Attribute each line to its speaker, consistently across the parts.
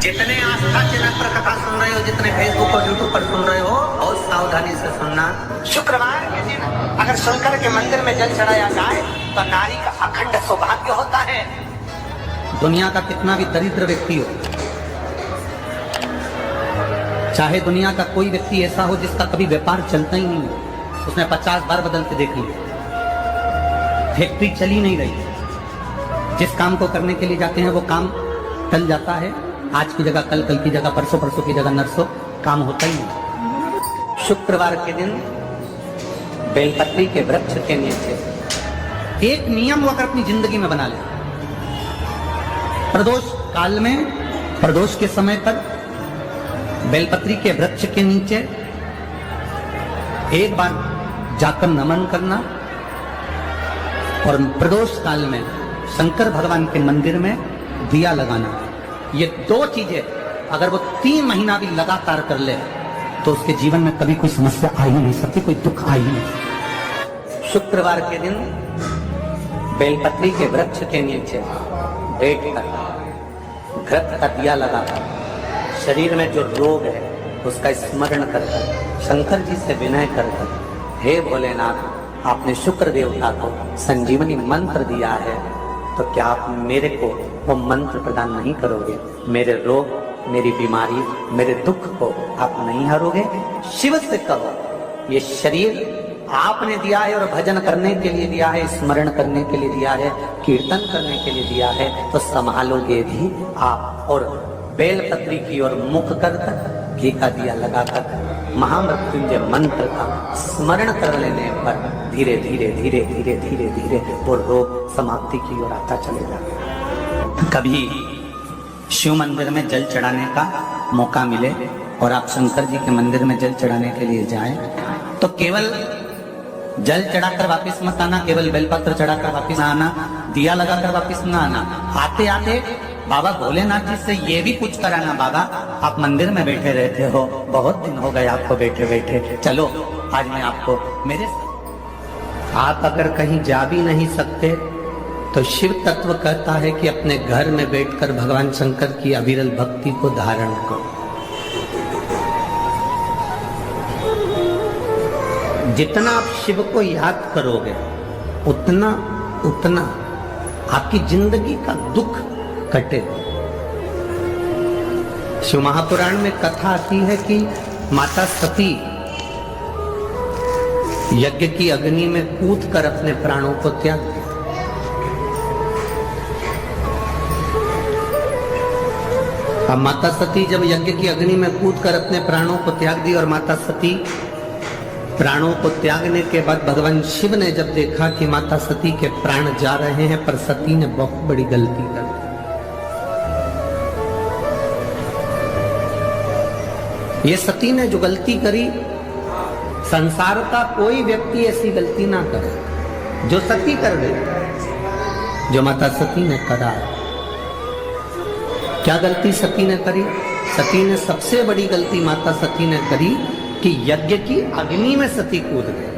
Speaker 1: जितने आस्थाजनक पर कथा सुन रहे हो, जितने फेसबुक और यूट्यूब पर सुन रहे हो, बहुत सावधानी से सुनना। शुक्रवार के दिन अगर शंकर के मंदिर में जल चढ़ाया जाए तो नारी का अखंड सौभाग्य होता है। दुनिया का कितना भी दरिद्र व्यक्ति हो, चाहे दुनिया का कोई व्यक्ति ऐसा हो जिसका कभी व्यापार चलता ही नहीं हो, उसने 50 बार बदल के देख लिया, फैक्ट्री चली नहीं रही, जिस काम को करने के लिए जाते हैं वो काम टल जाता है, आज की जगह कल, कल की जगह परसों, परसों की जगह नरसों, काम होता ही नहीं। शुक्रवार के दिन बेलपत्री के वृक्ष के नीचे एक नियम वो अगर अपनी जिंदगी में बना ले, प्रदोष काल में, प्रदोष के समय पर बेलपत्री के वृक्ष के नीचे एक बार जाकर नमन करना और प्रदोष काल में शंकर भगवान के मंदिर में दिया लगाना। ये दो चीजें अगर वो 3 महीना भी लगातार कर ले तो उसके जीवन में कभी कोई समस्या आ ही नहीं सकती, कोई दुख आ ही नहीं। शुक्रवार के दिन बेलपत्री के वृक्ष के नीचे बैठकर घृत का दिया लगाकर शरीर में जो रोग है उसका स्मरण कर शंकर जी से विनय कर, हे भोलेनाथ, आपने शुक्र देवता को संजीवनी मंत्र दिया है, तो क्या आप मेरे को वो मंत्र प्रदान नहीं करोगे? मेरे रोग, मेरी बीमारी, मेरे दुख को आप नहीं हरोगे? शिव से कहो, ये शरीर आपने दिया है और भजन करने के लिए दिया है, स्मरण करने के लिए दिया है, कीर्तन करने के लिए दिया है, तो संभालोगे भी आप। और बेलपत्री की ओर मुख कर घी का दिया लगाकर महामृत्युंजय मंत्र का स्मरण कर लेने पर धीरे धीरे धीरे धीरे धीरे धीरे वो रोग समाप्ति की ओर आता चलेगा। कभी शिव मंदिर में जल चढ़ाने का मौका मिले और आप शंकर जी के मंदिर में जल चढ़ाने के लिए जाएं, तो केवल जल चढ़ाकर वापस मत आना, केवल बेलपत्र चढ़ाकर वापस ना आना, दिया लगाकर वापस ना आना। आते आते बाबा भोलेनाथ जी से ये भी पूछ कर आना, बाबा आप मंदिर में बैठे रहते हो, बहुत दिन हो गए आपको बैठे बैठे, चलो आज मैं आपको मेरे। आप अगर कहीं जा भी नहीं सकते तो शिव तत्व कहता है कि अपने घर में बैठकर भगवान शंकर की अविरल भक्ति को धारण करो। जितना आप शिव को याद करोगे उतना उतना आपकी जिंदगी का दुख कटेगा। शिव महापुराण में कथा आती है कि माता सती यज्ञ की अग्नि में कूदकर अपने प्राणों को त्याग दिया। अब माता सती जब यज्ञ की अग्नि में कूदकर अपने प्राणों को त्याग दी और माता सती प्राणों को त्यागने के बाद भगवान शिव ने जब देखा कि माता सती के प्राण जा रहे हैं पर सती ने बहुत बड़ी गलती कर दी, ये सती ने जो गलती करी, संसार का कोई व्यक्ति ऐसी गलती ना करे जो सती कर गई, जो माता सती ने करा। क्या गलती सती ने करी? सती ने सबसे बड़ी गलती माता सती ने करी कि यज्ञ की अग्नि में सती कूद गई।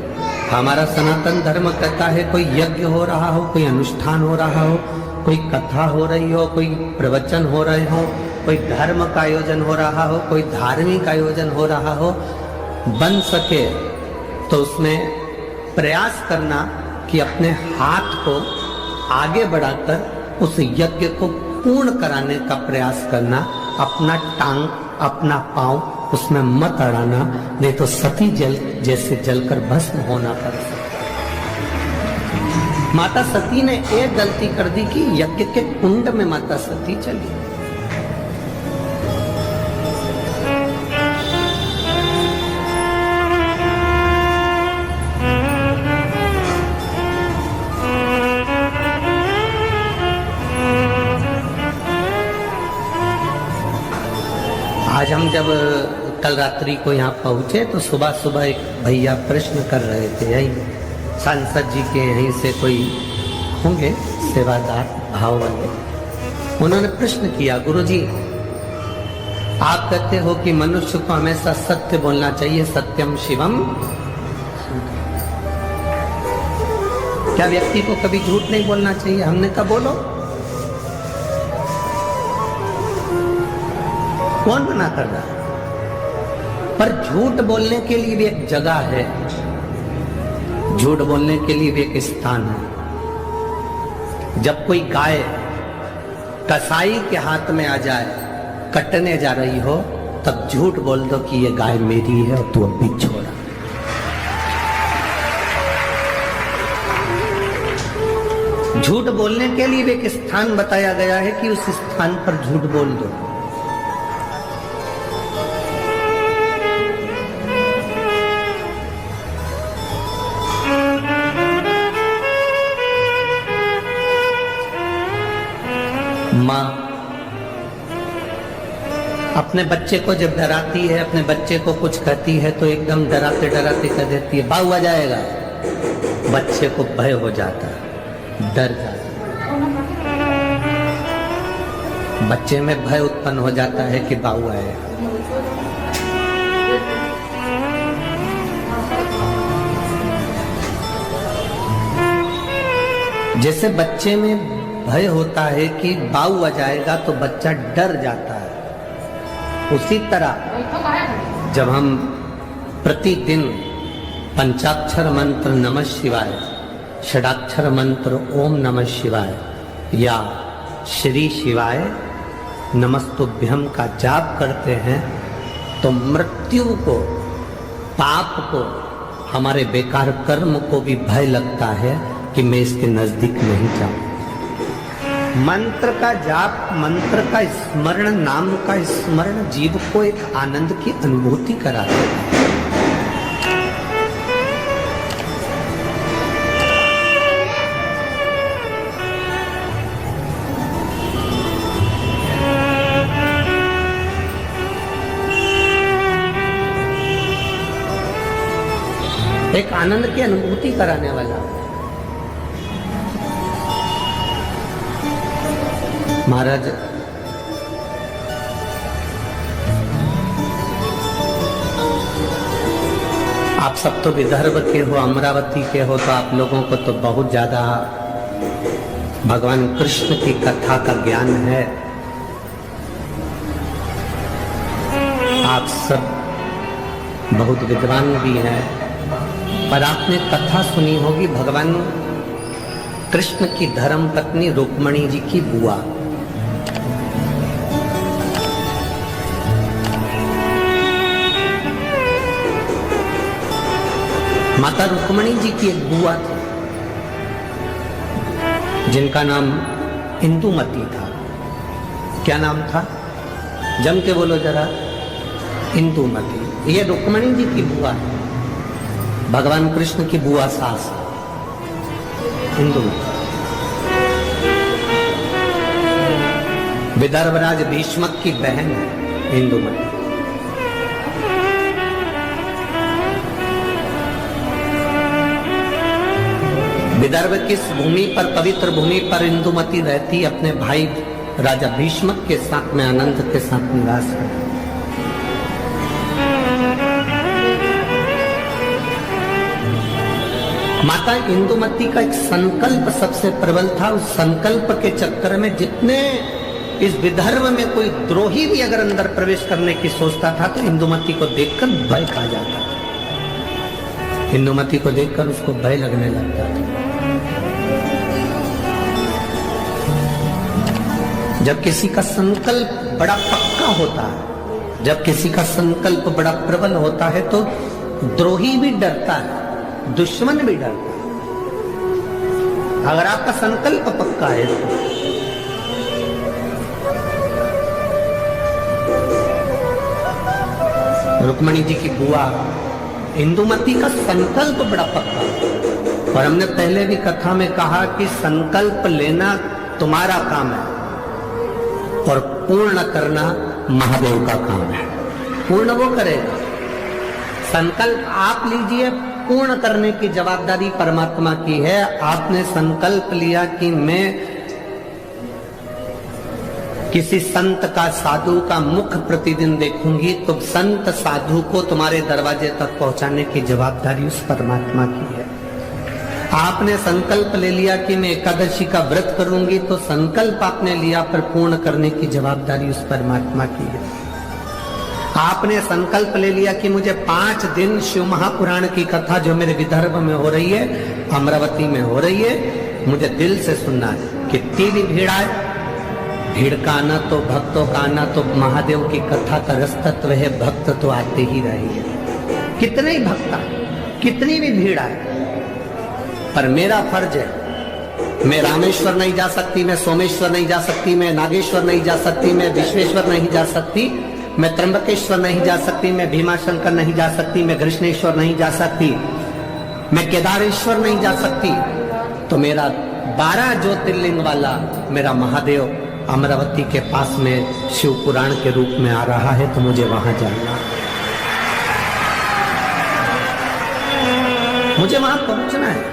Speaker 1: हमारा सनातन धर्म कहता है कोई यज्ञ हो रहा हो, कोई अनुष्ठान हो रहा हो, कोई कथा हो रही हो, कोई प्रवचन हो रहे हो, कोई धर्म का आयोजन हो रहा हो, कोई धार्मिक आयोजन हो रहा हो, बन सके तो उसमें प्रयास करना कि अपने हाथ को आगे बढ़ाकर उस यज्ञ को पूर्ण कराने का प्रयास करना, अपना टांग, अपना पांव उसमें मत अड़ाना, नहीं तो सती जल जैसे जलकर भस्म होना पड़ सकता। माता सती ने एक गलती कर दी कि यज्ञ के कुंड में माता सती चली। आज हम जब कल रात्रि को यहाँ पहुंचे तो सुबह सुबह एक भैया प्रश्न कर रहे थे, यही सांसद जी के यहीं से कोई होंगे सेवादार भाव वाले, उन्होंने प्रश्न किया, गुरुजी आप कहते हो कि मनुष्य को हमेशा सत्य बोलना चाहिए, सत्यम शिवम, क्या व्यक्ति को कभी झूठ नहीं बोलना चाहिए? हमने कहा बोलो। कौन मना कर रहा है? पर झूठ बोलने के लिए भी एक जगह है, झूठ बोलने के लिए भी एक स्थान है। जब कोई गाय कसाई के हाथ में आ जाए, कटने जा रही हो, तब झूठ बोल दो कि ये गाय मेरी है और तू अभी छोड़ा। झूठ बोलने के लिए भी एक स्थान बताया गया है कि उस स्थान पर झूठ बोल दो। माँ अपने बच्चे को जब डराती है, अपने बच्चे को कुछ कहती है तो एकदम डराते डराते कह देती है बाऊ आ जाएगा। बच्चे को भय हो जाता है, डर जाता है, बच्चे में भय उत्पन्न हो जाता है कि बाऊ आएगा। जैसे बच्चे में भय होता है कि बाऊ आ जाएगा तो बच्चा डर जाता है, उसी तरह जब हम प्रतिदिन पंचाक्षर मंत्र नमः शिवाय, षडाक्षर मंत्र ओम नमः शिवाय या श्री शिवाय नमस्तुभ्यम का जाप करते हैं तो मृत्यु को, पाप को, हमारे बेकार कर्म को भी भय लगता है कि मैं इसके नजदीक नहीं जाऊं। मंत्र का जाप, मंत्र का स्मरण, नाम का स्मरण जीव को एक आनंद की अनुभूति कराता है। एक आनंद की अनुभूति कराने वाला। महाराज आप सब तो विदर्भ के हो, अमरावती के हो, तो आप लोगों को तो बहुत ज्यादा भगवान कृष्ण की कथा का ज्ञान है। आप सब बहुत विद्वान भी हैं, पर आपने कथा सुनी होगी भगवान कृष्ण की धर्म पत्नी रुक्मणी जी की बुआ। माता रुक्मणी जी की एक बुआ थी जिनका नाम इंदुमती था। क्या नाम था? जम के बोलो जरा। इंदुमती। ये रुक्मणी जी की बुआ है, भगवान कृष्ण की बुआ सास इंदुमती। विदर्भराज भीष्मक की बहन है इंदुमती। विदर्भ किस भूमि पर, पवित्र भूमि पर इंदुमती रहती, अपने भाई राजा भीष्मक के साथ में, आनंद के साथ निवास करती। माता इंदुमती का एक संकल्प सबसे प्रबल था। उस संकल्प के चक्कर में जितने इस विदर्भ में कोई द्रोही भी अगर अंदर प्रवेश करने की सोचता था तो इंदुमती को देखकर भय खा जाता था। इंदुमती को देखकर उसको भय लगने लगता था। जब किसी का संकल्प बड़ा पक्का होता है, जब किसी का संकल्प बड़ा प्रबल होता है तो द्रोही भी डरता है, दुश्मन भी डरता है। अगर आपका संकल्प पक्का है तो रुक्मणी जी की बुआ इंदुमती का संकल्प बड़ा पक्का। और हमने पहले भी कथा में कहा कि संकल्प लेना तुम्हारा काम है और पूर्ण करना महादेव का काम है। पूर्ण वो करेगा। संकल्प आप लीजिए, पूर्ण करने की जवाबदारी परमात्मा की है। आपने संकल्प लिया कि मैं किसी संत का, साधु का मुख प्रतिदिन देखूंगी, तो संत साधु को तुम्हारे दरवाजे तक पहुंचाने की जवाबदारी उस परमात्मा की है। आपने संकल्प ले लिया कि मैं एकादशी का व्रत करूंगी, तो संकल्प आपने लिया पर पूर्ण करने की जवाबदारी उस परमात्मा की है। आपने संकल्प ले लिया कि मुझे 5 दिन शिव महापुराण की कथा जो मेरे विदर्भ में हो रही है, अमरावती में हो रही है, मुझे दिल से सुनना है। कितनी भी भीड़ आए, भीड़ का आना तो भक्तों का आना तो महादेव की कथा का रस तत्व है, भक्त तो आते ही रहेंगे। कितने ही भक्त आए, कितनी भी भीड़ आए, पर मेरा फर्ज है, मैं रामेश्वर नहीं जा सकती, मैं सोमेश्वर नहीं जा सकती, मैं नागेश्वर नहीं जा सकती, मैं विश्वेश्वर नहीं जा सकती, मैं त्र्यंबकेश्वर नहीं जा सकती, मैं भीमाशंकर नहीं जा सकती, मैं कृष्णेश्वर नहीं जा सकती, मैं केदारेश्वर नहीं जा सकती, तो मेरा 12 ज्योतिर्लिंग वाला मेरा महादेव अमरावती के पास में शिव पुराण के रूप में आ रहा है, तो मुझे वहां जाना, मुझे वहां पहुंचना है।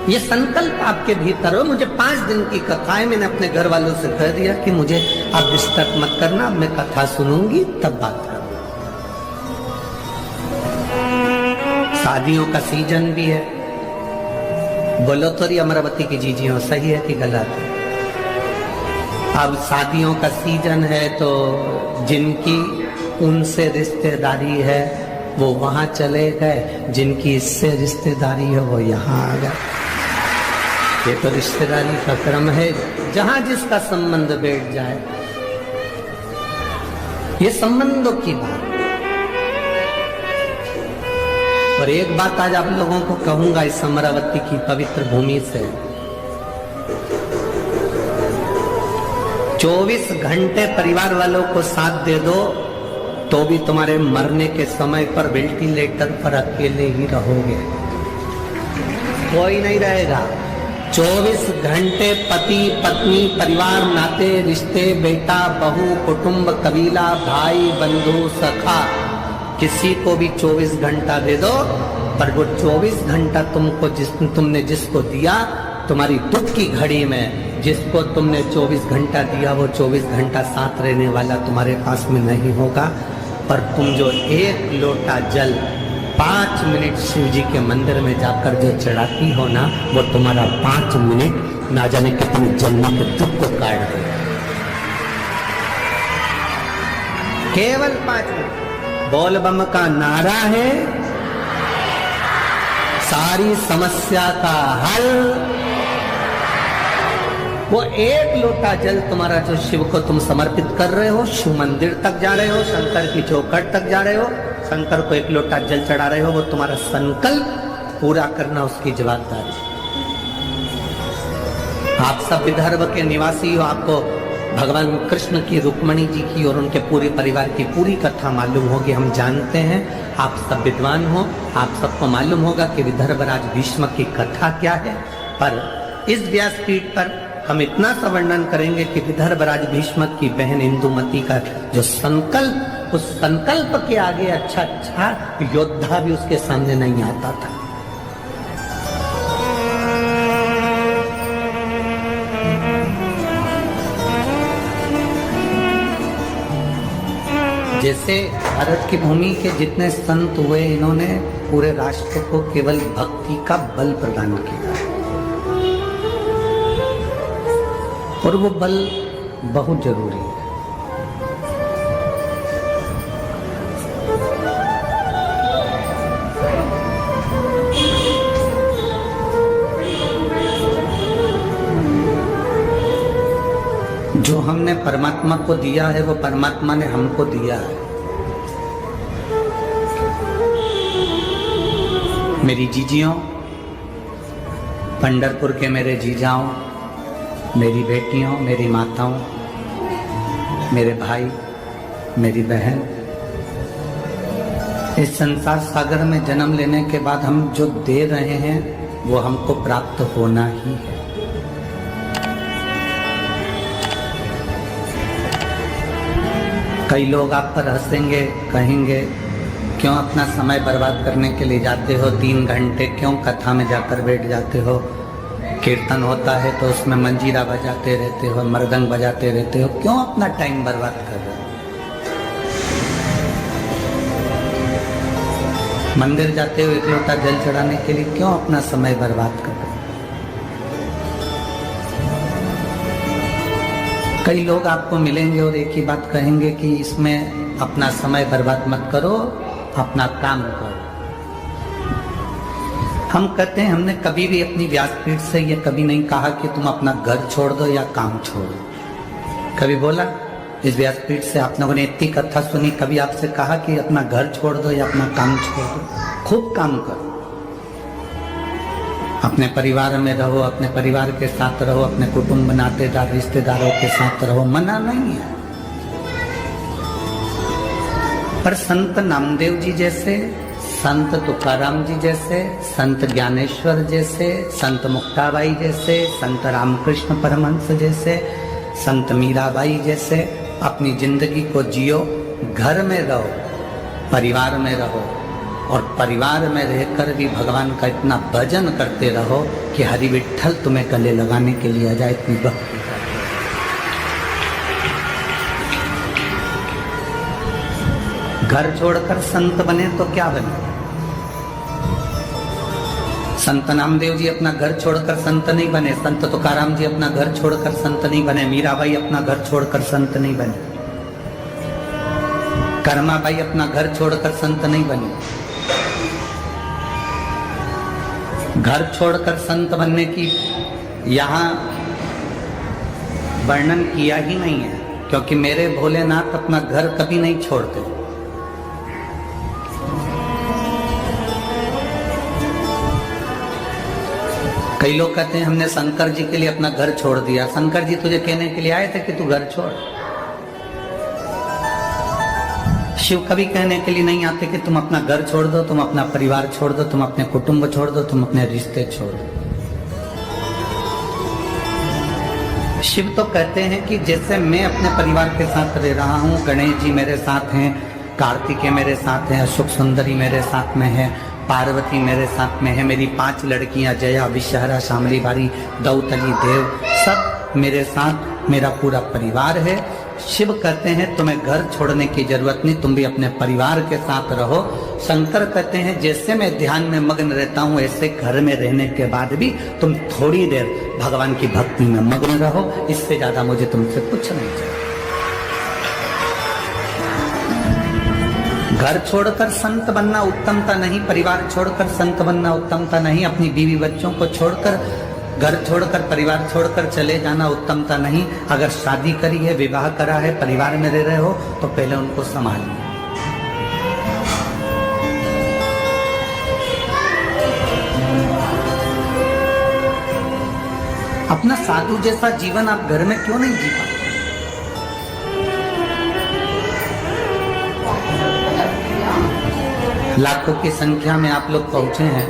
Speaker 1: ये संकल्प आपके भीतर हो। मुझे 5 दिन की कथाएं, मैंने अपने घर वालों से कह दिया कि मुझे अब डिस्टर्ब मत करना, मैं कथा सुनूंगी तब बात करूंगी। शादियों का सीजन भी है, बोलो तो रही अमरावती की जीजियों, सही है कि गलत है? अब शादियों का सीजन है तो जिनकी उनसे रिश्तेदारी है वो वहां चले गए, जिनकी इससे रिश्तेदारी है वो यहाँ आ गए। ये तो रिश्तेदारी का क्रम है, जहां जिसका संबंध बैठ जाए, ये संबंधों की बात। और एक बात आज आप लोगों को कहूंगा इस अमरावती की पवित्र भूमि से, 24 घंटे परिवार वालों को साथ दे दो तो भी तुम्हारे मरने के समय पर वेंटिलेटर पर अकेले ही रहोगे, कोई नहीं रहेगा। 24 घंटे पति पत्नी परिवार नाते रिश्ते बेटा बहू कुटुंब कबीला भाई बंधु सखा किसी को भी 24 घंटा दे दो, पर वो 24 घंटा तुमने जिसको दिया, तुम्हारी दुख की घड़ी में जिसको तुमने 24 घंटा दिया, वो 24 घंटा साथ रहने वाला तुम्हारे पास में नहीं होगा। पर तुम जो 1 लोटा जल 5 मिनट शिव जी के मंदिर में जाकर जो चढ़ाती हो ना, वो तुम्हारा 5 मिनट ना जाने कितने जन्मों के दुख को काट दे। केवल 5 मिनट बोल बम का नारा है, सारी समस्या का हल। वो 1 लोटा जल तुम्हारा जो शिव को तुम समर्पित कर रहे हो, शिव मंदिर तक जा रहे हो, शंकर की चौखट तक जा रहे हो, शंकर को 1 लोटा जल चढ़ा रहे हो, वो तुम्हारा संकल्प पूरा करना उसकी जवाबदारी। आप सब विदर्भ के निवासी हो, आपको भगवान कृष्ण की रुक्मणी जी की और उनके पूरे परिवार की पूरी कथा मालूम होगी, हम जानते हैं। आप सब विद्वान हो, आप सबको मालूम होगा कि विदर्भ राज भीष्म की कथा क्या है। पर इस व्यासपीठ पर हम इतना सा वर्णन करेंगे कि विदर्भ राज भीष्म की बहन इंदुमती का जो संकल्प, उस संकल्प के आगे अच्छा योद्धा भी उसके सामने नहीं आता था। जैसे भारत की भूमि के जितने संत हुए, इन्होंने पूरे राष्ट्र को केवल भक्ति का बल प्रदान किया, और वो बल बहुत जरूरी है। जो हमने परमात्मा को दिया है वो परमात्मा ने हमको दिया है। मेरी जीजियों, पंढरपुर के मेरे जीजाओं, मेरी बेटियों, मेरी माताओं, मेरे भाई, मेरी बहन, इस संसार सागर में जन्म लेने के बाद हम जो दे रहे हैं वो हमको प्राप्त होना ही है। कई लोग आप पर हंसेंगे, कहेंगे क्यों अपना समय बर्बाद करने के लिए जाते हो, 3 घंटे क्यों कथा में जाकर बैठ जाते हो, कीर्तन होता है तो उसमें मंजीरा बजाते रहते हो, मृदंग बजाते रहते हो, क्यों अपना टाइम बर्बाद कर रहे हो। मंदिर जाते हो 1 लोटा जल चढ़ाने के लिए क्यों अपना समय बर्बाद कर रहे हो। कई लोग आपको मिलेंगे और एक ही बात कहेंगे कि इसमें अपना समय बर्बाद मत करो, अपना काम करो। हम कहते हैं, हमने कभी भी अपनी व्यासपीठ से ये कभी नहीं कहा कि तुम अपना घर छोड़ दो या काम छोड़ो। कभी बोला? इस व्यासपीठ से आप लोगों ने इतनी कथा सुनी, कभी आपसे कहा कि अपना घर छोड़ दो या अपना काम छोड़ दो? खूब काम करो, अपने परिवार में रहो, अपने परिवार के साथ रहो, अपने कुटुंब नातेदार रिश्तेदारों के साथ रहो, मना नहीं है। पर संत नामदेव जी जैसे, संत तुकाराम जी जैसे, संत ज्ञानेश्वर जैसे, संत मुक्ताबाई जैसे, संत रामकृष्ण परमहंस जैसे, संत मीराबाई जैसे अपनी जिंदगी को जियो। घर में रहो, परिवार में रहो, और परिवार में रहकर भी भगवान का इतना भजन करते रहो कि हरि विठ्ठल तुम्हें गले लगाने के लिए आ जाए, इतनी भक्ति। घर छोड़कर संत बने तो क्या बने? संत नामदेव जी अपना घर छोड़कर संत नहीं बने, संत तुकाराम जी अपना घर छोड़कर संत नहीं बने, मीराबाई अपना घर छोड़कर संत नहीं बने, कर्माबाई अपना घर छोड़कर संत नहीं बनी। घर छोड़कर संत बनने की यहां वर्णन किया ही नहीं है, क्योंकि मेरे भोलेनाथ अपना घर कभी नहीं छोड़ते। कई लोग कहते हैं हमने शंकर जी के लिए अपना घर छोड़ दिया। शंकर जी तुझे कहने के लिए आए थे कि तू घर छोड़। शिव कभी कहने के लिए नहीं आते कि तुम अपना घर छोड़ दो, तुम अपना परिवार छोड़ दो, तुम अपने कुटुंब छोड़ दो, तुम अपने रिश्ते छोड़ दो। शिव तो कहते हैं कि जैसे मैं अपने परिवार के साथ रह रहा हूँ, गणेश जी मेरे साथ हैं, कार्तिकेय मेरे साथ हैं, अशोक सुंदरी मेरे साथ में है, पार्वती मेरे साथ में है, मेरी 5 लड़कियां जया, विषहरा, शामली बारी, दौतली, देव, सब मेरे साथ, मेरा पूरा परिवार है। शिव कहते हैं तुम्हें घर छोड़ने की जरूरत नहीं, तुम भी अपने परिवार के साथ रहो। शंकर कहते हैं जैसे मैं ध्यान में मग्न रहता हूँ, ऐसे घर में रहने के बाद भी तुम थोड़ी देर भगवान की भक्ति में मग्न रहो, इससे ज्यादा मुझे तुमसे कुछ नहीं चाहिए। घर छोड़कर संत बनना उत्तमता नहीं, परिवार छोड़कर संत बनना उत्तमता नहीं, अपनी बीवी बच्चों को छोड़कर, घर छोड़कर, परिवार छोड़कर चले जाना उत्तमता नहीं। अगर शादी करी है, विवाह करा है, परिवार में रह रहे हो, तो पहले उनको संभालिए। अपना साधु जैसा जीवन आप घर में क्यों नहीं जी पाते? लाखों की संख्या में आप लोग पहुंचे हैं,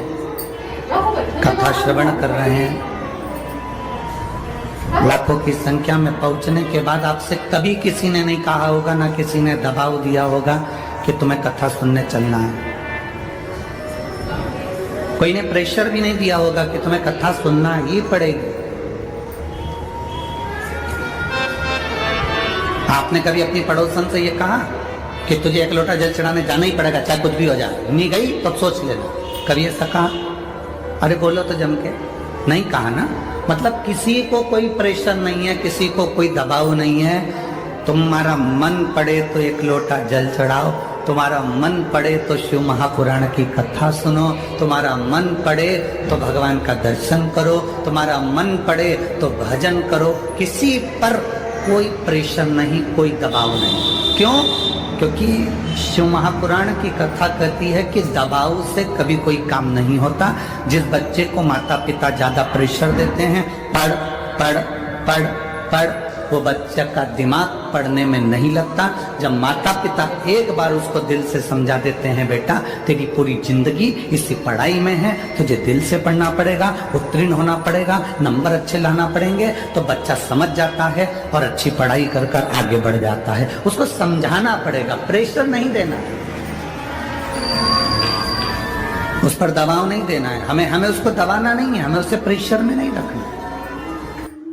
Speaker 1: कथा श्रवण कर रहे हैं। लाखों की संख्या में पहुंचने के बाद आपसे कभी किसी ने नहीं कहा होगा, ना किसी ने दबाव दिया होगा कि तुम्हें कथा सुनने चलना है। कोई ने प्रेशर भी नहीं दिया होगा कि तुम्हें कथा सुनना ही पड़ेगी। आपने कभी अपनी पड़ोसन से ये कहा कि तुझे 1 लोटा जल चढ़ाने जाना ही पड़ेगा, चाहे कुछ भी हो जाए? नहीं गई तो सोच लेना। कभी ऐसा कहा? अरे बोलो तो जम के। नहीं कहा ना। मतलब किसी को कोई प्रेशर नहीं है, किसी को कोई दबाव नहीं है। तुम्हारा मन पड़े तो 1 लोटा जल चढ़ाओ, तुम्हारा मन पड़े तो शिव महापुराण की कथा सुनो, तुम्हारा मन पड़े तो भगवान का दर्शन करो, तुम्हारा मन पड़े तो भजन करो। किसी पर कोई प्रेशर नहीं, कोई दबाव नहीं। क्यों? क्योंकि शिव महापुराण की कथा कहती है कि दबाव से कभी कोई काम नहीं होता। जिस बच्चे को माता पिता ज्यादा प्रेशर देते हैं, पढ़ पढ़ पढ़ पढ़, वो बच्चे का दिमाग पढ़ने में नहीं लगता। जब माता पिता एक बार उसको दिल से समझा देते हैं, बेटा तेरी पूरी जिंदगी इसी पढ़ाई में है, तुझे दिल से पढ़ना पड़ेगा, उत्तीर्ण होना पड़ेगा, नंबर अच्छे लाना पड़ेंगे, तो बच्चा समझ जाता है और अच्छी पढ़ाई कर कर आगे बढ़ जाता है। उसको समझाना पड़ेगा, प्रेशर नहीं देना, उस पर दबाव नहीं देना है। हमें उसको दबाना नहीं है, हमें उसे प्रेशर में नहीं रखना।